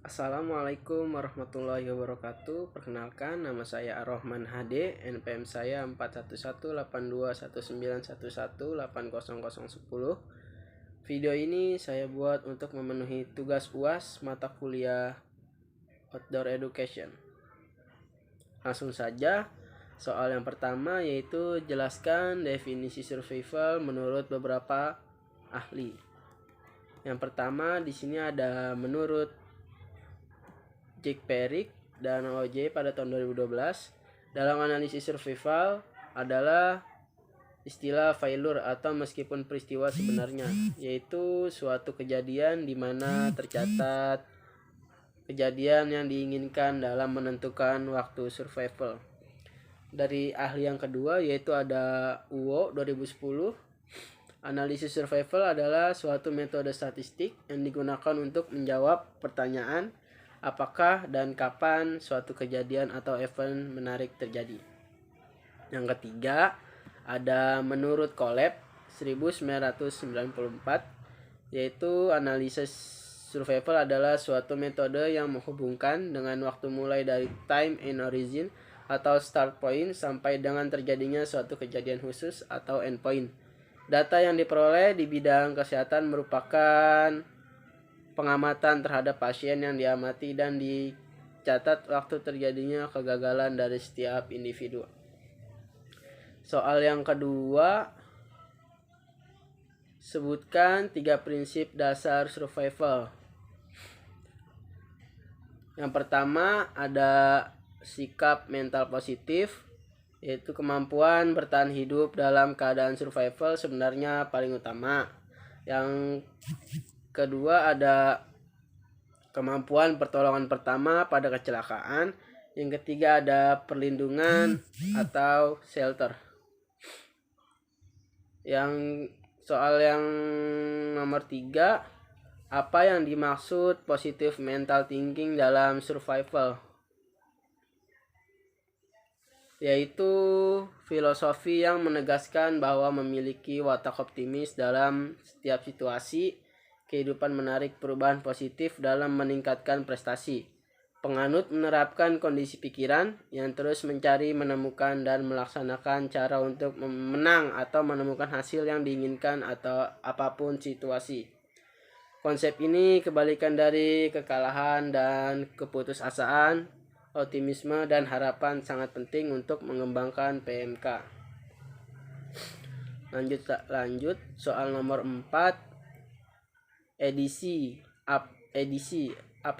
Assalamualaikum warahmatullahi wabarakatuh. Perkenalkan, nama saya Ar-Rahman HD. NPM saya 41182191180010. Video ini saya buat untuk memenuhi tugas UAS mata kuliah Outdoor Education. Langsung saja, soal yang pertama yaitu jelaskan definisi survival menurut beberapa ahli. Yang pertama di sini ada menurut Jack Perry dan OJ pada tahun 2012, dalam analisis survival adalah istilah failure atau meskipun peristiwa sebenarnya, yaitu suatu kejadian di mana tercatat kejadian yang diinginkan dalam menentukan waktu survival. Dari ahli yang kedua yaitu ada Uwo 2010. Analisis survival adalah suatu metode statistik yang digunakan untuk menjawab pertanyaan apakah dan kapan suatu kejadian atau event menarik terjadi. Yang ketiga, ada menurut Kolb 1994, yaitu analisis survival adalah suatu metode yang menghubungkan dengan waktu mulai dari time and origin atau start point sampai dengan terjadinya suatu kejadian khusus atau end point. Data yang diperoleh di bidang kesehatan merupakan pengamatan terhadap pasien yang diamati dan dicatat waktu terjadinya kegagalan dari setiap individu. Soal yang kedua, sebutkan 3 prinsip dasar survival. Yang pertama ada sikap mental positif, yaitu kemampuan bertahan hidup dalam keadaan survival sebenarnya paling utama. Yang kedua ada kemampuan pertolongan pertama pada kecelakaan. Yang ketiga ada perlindungan atau shelter. Yang soal yang nomor 3, apa yang dimaksud positive mental thinking dalam survival? Yaitu filosofi yang menegaskan bahwa memiliki watak optimis dalam setiap situasi kehidupan menarik perubahan positif dalam meningkatkan prestasi. Penganut menerapkan kondisi pikiran yang terus mencari, menemukan, dan melaksanakan cara untuk menang atau menemukan hasil yang diinginkan atau apapun situasi. Konsep ini kebalikan dari kekalahan dan keputusasaan. Optimisme dan harapan sangat penting untuk mengembangkan PMK. Lanjut soal nomor 4. Edisi. Apa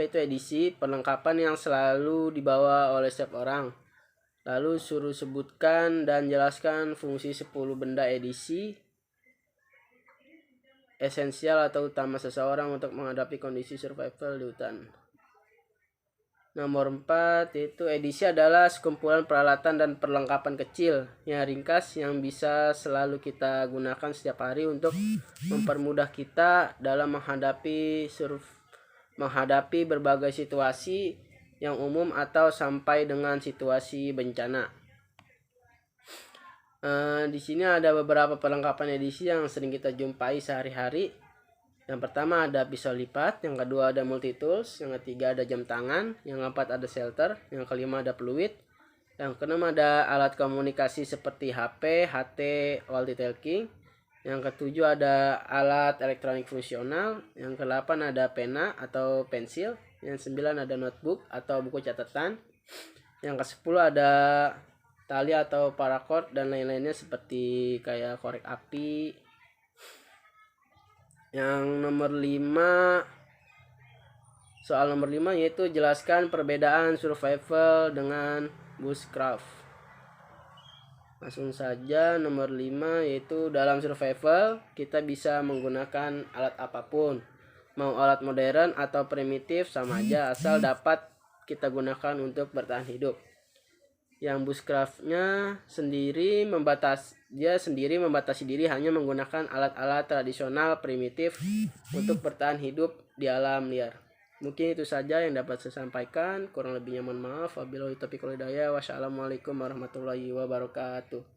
itu edisi? Perlengkapan yang selalu dibawa oleh setiap orang. Lalu suruh sebutkan dan jelaskan fungsi 10 benda edisi esensial atau utama seseorang untuk menghadapi kondisi survival di hutan. Nomor 4 yaitu edisi adalah sekumpulan peralatan dan perlengkapan kecil yang ringkas yang bisa selalu kita gunakan setiap hari untuk mempermudah kita dalam menghadapi berbagai situasi yang umum atau sampai dengan situasi bencana. Di sini ada beberapa perlengkapan edisi yang sering kita jumpai sehari-hari. Yang pertama ada pisau lipat, yang kedua ada multi tools, yang ketiga ada jam tangan, yang keempat ada shelter, yang kelima ada peluit, yang keenam ada alat komunikasi seperti HP, HT, walkie-talkie, yang ketujuh ada alat elektronik fungsional, yang kedelapan ada pena atau pensil, yang sembilan ada notebook atau buku catatan, yang kesepuluh ada tali atau paracord dan lain-lainnya seperti kayak korek api. Yang nomor 5, soal nomor 5 yaitu jelaskan perbedaan survival dengan bushcraft. Langsung saja nomor 5 yaitu dalam survival kita bisa menggunakan alat apapun. Mau alat modern atau primitif sama aja asal dapat kita gunakan untuk bertahan hidup. Yang bushcraftnya sendiri membatasi diri hanya menggunakan alat-alat tradisional primitif untuk bertahan hidup di alam liar. Mungkin itu saja yang dapat saya sampaikan. Kurang lebihnya mohon maaf. Wabillahi taufiq wal hidayah. Wassalamualaikum warahmatullahi wabarakatuh.